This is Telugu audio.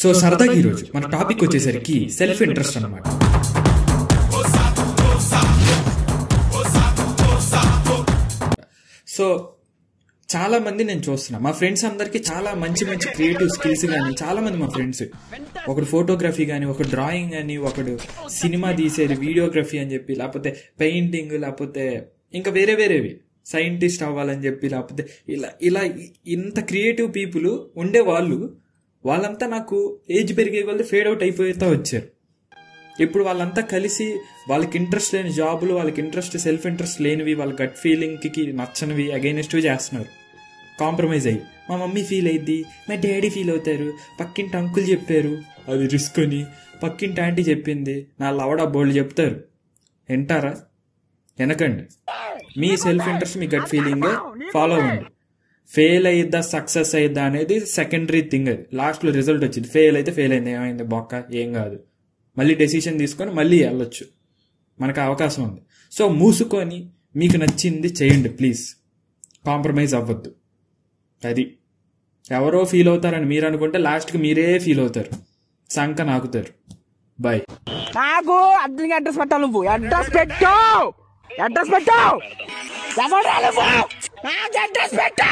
సో సరదాగా ఈరోజు మన టాపిక్ వచ్చేసరికి సెల్ఫ్ ఇంట్రెస్ట్ అనమాట. సో చాలా మంది నేను చూస్తున్నా, మా ఫ్రెండ్స్ అందరికి చాలా మంచి మంచి క్రియేటివ్ స్కిల్స్ కానీ, చాలా మంది మా ఫ్రెండ్స్, ఒకడు ఫోటోగ్రఫీ కానీ, ఒక డ్రాయింగ్ కానీ, ఒకడు సినిమా తీసేది, వీడియోగ్రఫీ అని చెప్పి, లేకపోతే పెయింటింగ్, లేకపోతే ఇంకా వేరే వేరేవి, సైంటిస్ట్ అవ్వాలని చెప్పి, లేకపోతే ఇలా ఇలా ఇంత క్రియేటివ్ పీపుల్ ఉండేవాళ్ళు, వాళ్ళంతా నాకు ఏజ్ పెరిగే కొద్దీ ఫేడ్ అవుట్ అయిపోతూ వచ్చారు. ఇప్పుడు వాళ్ళంతా కలిసి వాళ్ళకి ఇంట్రెస్ట్ లేని జాబులు, వాళ్ళకి ఇంట్రెస్ట్ సెల్ఫ్ ఇంట్రెస్ట్ లేనివి, వాళ్ళ గట్ ఫీలింగ్కి నచ్చనివి, అగైనెస్ట్వి చేస్తున్నారు. కాంప్రమైజ్ అయ్యి మా మమ్మీ ఫీల్ అయ్యిద్ది, మా డాడీ ఫీల్ అవుతారు, పక్కింటి అంకుల్ చెప్పారు అది రిస్క్ అని, పక్కింటి ఆంటీ చెప్పింది, నా లవడా బోల్డ్ చెప్తారు. వింటారా? వెనకండి. మీ సెల్ఫ్ ఇంట్రెస్ట్, మీ గట్ ఫీలింగ్ ఫాలో అవ్వండి. ఫెయిల్ అయ్యిద్దా సక్సెస్ అయ్యిద్దా అనేది సెకండరీ థింగ్. అది లాస్ట్లో రిజల్ట్ వచ్చింది. ఫెయిల్ అయితే ఫెయిల్ అయింది, ఏమైంది బొక్క, ఏం కాదు, మళ్ళీ డెసిషన్ తీసుకొని మళ్ళీ వెళ్ళొచ్చు, మనకు అవకాశం ఉంది. సో మూసుకొని మీకు నచ్చింది చేయండి ప్లీజ్, కాంప్రమైజ్ అవ్వద్దు. అది ఎవరో ఫీల్ అవుతారని మీరు అనుకుంటే లాస్ట్కి మీరే ఫీల్ అవుతారు, సంక నాకుతారు. బాయ్. నాకు అర్జున్గా అడ్రస్ పెట్టాలి, నువ్వు అడ్రస్ పెట్టు, అడ్రస్ పెట్టు, అడ్రస్ పెట్టు.